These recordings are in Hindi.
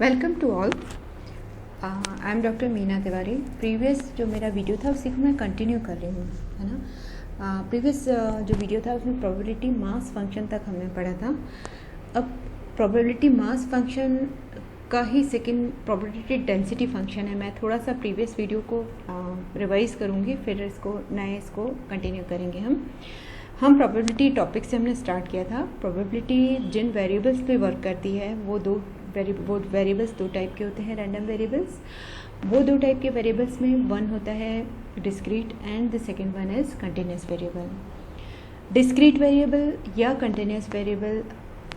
Welcome to all. I am doctor Meena Tiwari. Previous जो मेरा वीडियो था उसी को मैं कंटिन्यू कर रही हूँ, है ना। प्रीवियस जो वीडियो था उसमें प्रोबेबिलिटी मास फंक्शन तक हमने पढ़ा था। अब प्रोबेबिलिटी मास फंक्शन का ही सेकंड प्रोबेबिलिटी डेंसिटी फंक्शन है। मैं थोड़ा सा प्रीवियस वीडियो को रिवाइज करूँगी, फिर इसको कंटिन्यू करेंगे। हम प्रोबेबिलिटी टॉपिक से हमने स्टार्ट किया था। प्रोबेबिलिटी जिन वेरिएबल्स पे वर्क करती है वो वेरिएबल्स दो टाइप के होते हैं, रैंडम वेरिएबल्स। वो दो टाइप के वेरिएबल्स में वन होता है discrete and the second one is continuous variable. Discrete variable या कंटिन्यूस वेरिएबल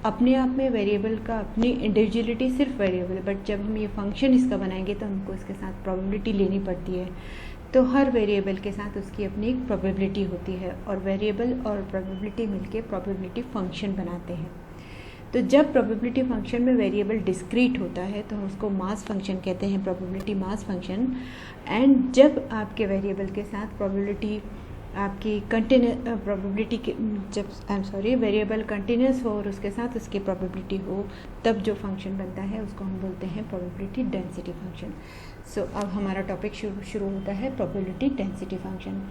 अपने आप में वेरिएबल का अपनी इंडिविजुअलिटी सिर्फ वेरिएबल, बट जब हम ये फंक्शन इसका बनाएंगे तो हमको इसके साथ प्रोबेबिलिटी लेनी पड़ती है। तो हर वेरिएबल के साथ उसकी अपनी एक प्रोबेबिलिटी होती है और वेरिएबल और प्रोबेबिलिटी मिलके प्रोबेबिलिटी फंक्शन बनाते हैं। तो जब प्रोबेबिलिटी फंक्शन में वेरिएबल डिस्क्रीट होता है तो हम उसको मास फंक्शन कहते हैं, प्रोबेबिलिटी मास फंक्शन। एंड जब आपके वेरिएबल के साथ प्रोबेबिलिटी आपकी प्रोबेबिलिटी के जब वेरिएबल कंटिन्यूस हो और उसके साथ उसकी प्रोबेबिलिटी हो, तब जो फंक्शन बनता है उसको हम बोलते हैं प्रोबेबिलिटी डेंसिटी फंक्शन। सो अब हमारा टॉपिक शुरू होता है probability density function.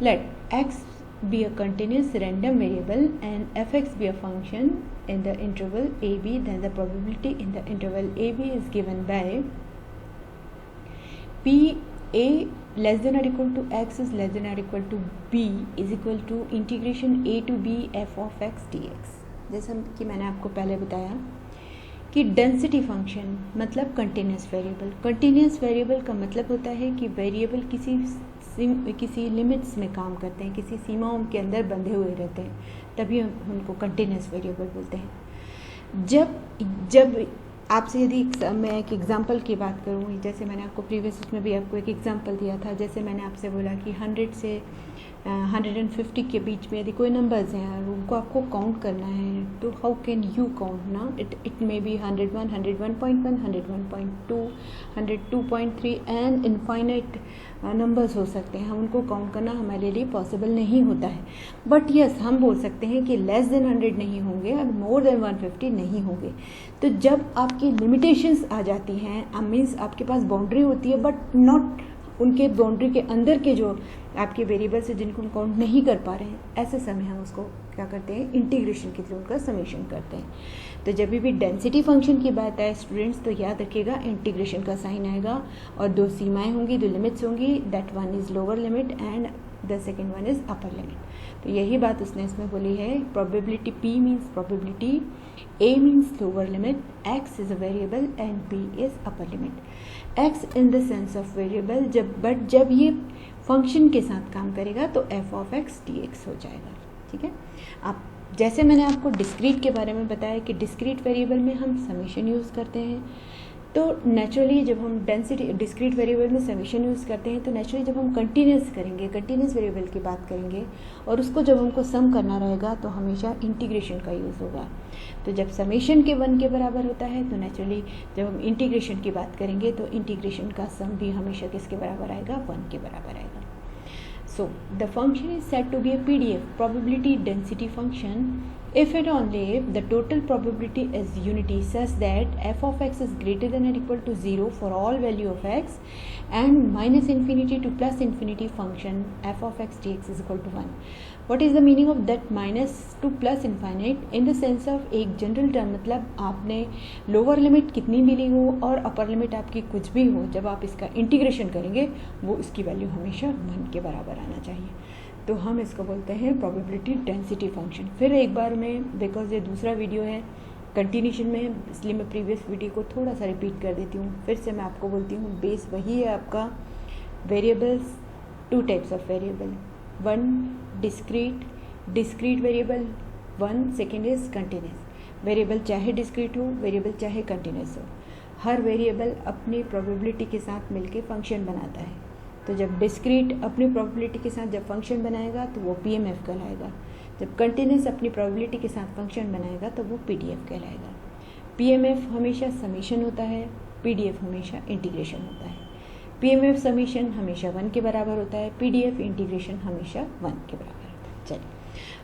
Let x be a continuous random variable and fx be a function in the interval ab, then the probability in the interval ab is given by p a less than or equal to x is less than or equal to b is equal to integration a to b f of x dx। जैसा कि मैंने आपको पहले बताया कि डेंसिटी फंक्शन मतलब कंटिन्यूस वेरिएबल। कंटिन्यूस वेरिएबल का मतलब होता है कि वेरिएबल किसी लिमिट्स में काम करते हैं, किसी सीमाओं के अंदर बंधे हुए रहते हैं, तभी हम उनको कंटिन्यूस वेरिएबल बोलते हैं। जब आपसे यदि मैं एक एग्जांपल की बात करूँ, जैसे मैंने आपको प्रीवियस उसमें भी आपको एक एग्जांपल दिया था, जैसे मैंने आपसे बोला कि 100 से 150 के बीच में यदि कोई नंबर्स हैं और उनको आपको काउंट करना है, तो हाउ कैन यू काउंट ना। It may be 101, 101.1, 101.2, 102.3 and infinite numbers हो सकते हैं। हम उनको काउंट करना हमारे लिए पॉसिबल नहीं होता है, बट यस हम बोल सकते हैं कि लेस देन 100 नहीं होंगे और मोर देन 150 नहीं होंगे। तो जब आपकी लिमिटेशंस आ जाती हैं, मीन्स आपके पास बाउंड्री होती है बट नॉट उनके बाउंड्री के अंदर के जो आपके वेरिएबल्स हैं जिनको हम काउंट नहीं कर पा रहे हैं, ऐसे समय हम उसको क्या करते हैं, इंटीग्रेशन के थ्रू उनका समेशन करते हैं। तो जब भी डेंसिटी फंक्शन की बात आए स्टूडेंट्स, तो याद रखिएगा इंटीग्रेशन का साइन आएगा और दो सीमाएं होंगी, दो लिमिट्स होंगी। That one is lower limit and the second one is upper limit. तो यही बात उसने इसमें बोली है। Probability P means probability, A means lower limit, X is a variable and P is upper limit. X in the sense of variable, जब ये फंक्शन के साथ काम करेगा तो f ऑफ x dx हो जाएगा। ठीक है। अब जैसे मैंने आपको डिस्क्रीट के बारे में बताया कि डिस्क्रीट वेरिएबल में हम समेशन यूज़ करते हैं, तो नेचुरली जब हम डिस्क्रीट वेरिएबल में समेशन यूज़ करते हैं तो नेचुरली जब हम कंटिन्यूस वेरिएबल की बात करेंगे और उसको जब हमको सम करना रहेगा तो हमेशा इंटीग्रेशन का यूज़ होगा। तो जब समेशन के 1 के बराबर होता है तो नेचुरली जब हम इंटीग्रेशन की बात करेंगे तो इंटीग्रेशन का सम भी हमेशा किसके बराबर आएगा, 1 के बराबर आएगा। So the function is said to be a PDF, probability density function, if and only if the total probability is unity such that f of x is greater than or equal to 0 for all value of x and minus infinity to plus infinity function f of x dx is equal to 1. What is the meaning of that minus to plus infinite? In the sense of एक जनरल टर्म, मतलब आपने लोअर लिमिट कितनी मिली हो और अपर लिमिट आपकी कुछ भी हो, जब आप इसका इंटीग्रेशन करेंगे वो इसकी वैल्यू हमेशा 1 के बराबर आना चाहिए। तो हम इसको बोलते हैं प्रोबेबिलिटी डेंसिटी फंक्शन। फिर एक बार मैं, बिकॉज ये दूसरा वीडियो है कंटिन्यूशन में है, इसलिए मैं प्रीवियस वीडियो को थोड़ा सा रिपीट कर देती हूँ। फिर से मैं आपको बोलती हूँ, बेस वही है आपका। Variables, two types of variable, one discrete variable, one second is continuous variable. चाहे डिस्क्रीट हो, वेरिएबल चाहे कंटिन्यूस हो, हर वेरिएबल अपनी प्रोबेबिलिटी के साथ मिलके फंक्शन बनाता है। तो जब डिस्क्रीट अपनी प्रोबेबिलिटी के साथ जब फंक्शन बनाएगा तो वो PMF कहलाएगा। जब कंटिन्यूस अपनी प्रोबेबिलिटी के साथ फंक्शन बनाएगा तो वो PDF कहलाएगा। PMF हमेशा समेशन होता है, PDF हमेशा इंटीग्रेशन होता है। PMF समेशन हमेशा 1 के बराबर होता है, PDF इंटीग्रेशन हमेशा 1 के बराबर होता है। चलिए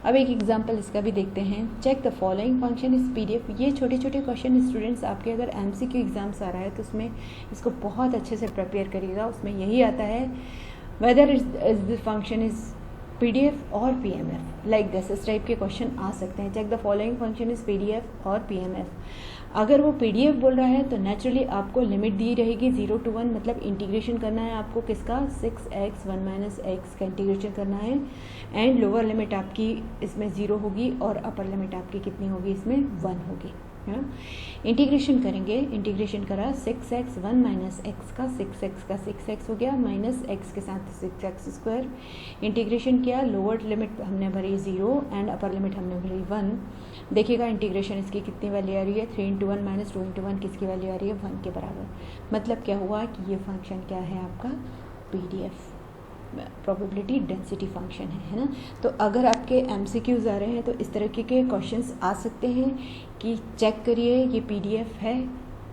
अब एक एग्जांपल इसका भी देखते हैं। Check the following function is PDF। ये छोटे छोटे क्वेश्चन स्टूडेंट्स आपके अगर MCQ एग्जाम्स आ रहा है तो उसमें इसको बहुत अच्छे से प्रिपेयर करिएगा। उसमें यही आता है whether is the function is PDF और PMF, लाइक दिस इस टाइप के क्वेश्चन आ सकते हैं। Check the following function is PDF और PMF। अगर वो PDF बोल रहा है तो नेचुरली आपको लिमिट दी रहेगी 0 to 1, मतलब इंटीग्रेशन करना है आपको किसका 6x 1 - x का इंटीग्रेशन करना है। एंड लोअर लिमिट आपकी इसमें 0 होगी और अपर लिमिट आपकी कितनी होगी, इसमें 1 होगी। इंटीग्रेशन करेंगे, इंटीग्रेशन करा 6x 1 - x का 6x का 6x हो गया माइनस x के साथ 6x²। इंटीग्रेशन किया, लोअर लिमिट हमने भरी 0 एंड अपर लिमिट हमने भरी 1। देखिएगा इंटीग्रेशन इसकी कितनी वैल्यू आ रही है 3 × 1 - 2 × 1 किसकी वैल्यू आ रही है 1 के बराबर। मतलब क्या हुआ कि ये फंक्शन क्या है आपका PDF, प्रोबेबिलिटी डेंसिटी फंक्शन है ना। तो अगर आपके MCQs आ रहे हैं तो इस तरह के क्वेश्चंस आ सकते हैं कि चेक करिए ये PDF है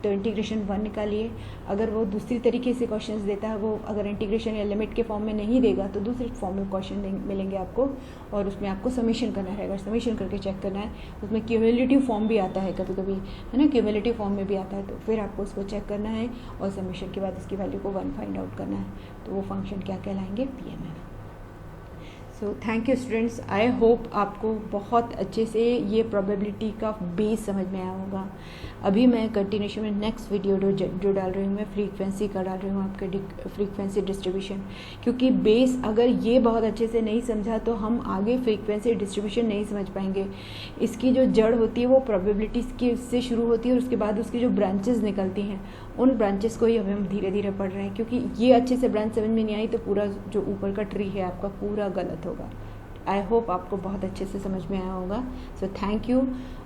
तो इंटीग्रेशन 1 निकालिए। अगर वो दूसरी तरीके से क्वेश्चंस देता है, वो अगर इंटीग्रेशन या लिमिट के फॉर्म में नहीं देगा तो दूसरे फॉर्म में क्वेश्चन मिलेंगे आपको और उसमें आपको समीशन करना रहेगा। समीशन करके चेक करना है। उसमें क्यूमुलेटिव फॉर्म भी आता है कभी कभी, है ना, क्यूमुलेटिव फॉर्म में भी आता है। तो फिर आपको उसको चेक करना है और समीशन के बाद इसकी वैल्यू को 1 फाइंड आउट करना है। तो वो फंक्शन क्या कहलाएंगे, PMF। So thank you students, I hope आपको बहुत अच्छे से ये प्रोबेबिलिटी का बेस समझ में आया होगा। अभी मैं कंटिन्यूशन में नेक्स्ट वीडियो जो डाल रही हूँ मैं फ्रीक्वेंसी का डाल रही हूँ, आपके फ्रीक्वेंसी डिस्ट्रीब्यूशन, क्योंकि बेस अगर ये बहुत अच्छे से नहीं समझा तो हम आगे फ्रीक्वेंसी डिस्ट्रीब्यूशन नहीं समझ पाएंगे। इसकी जो जड़ होती है वो प्रोबेबिलिटीज़ की से शुरू होती है और उसके बाद उसकी जो ब्रांचेस निकलती हैं उन ब्रांचेस को ही अभी हम धीरे धीरे पढ़ रहे हैं, क्योंकि ये अच्छे से ब्रांच समझ में नहीं आई तो पूरा जो ऊपर का ट्री है आपका पूरा गलत होगा। आई होप आपको बहुत अच्छे से समझ में आया होगा। So thank you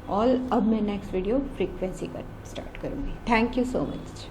all. अब मैं नेक्स्ट वीडियो फ्रीक्वेंसी का स्टार्ट करूँगी। Thank you so much.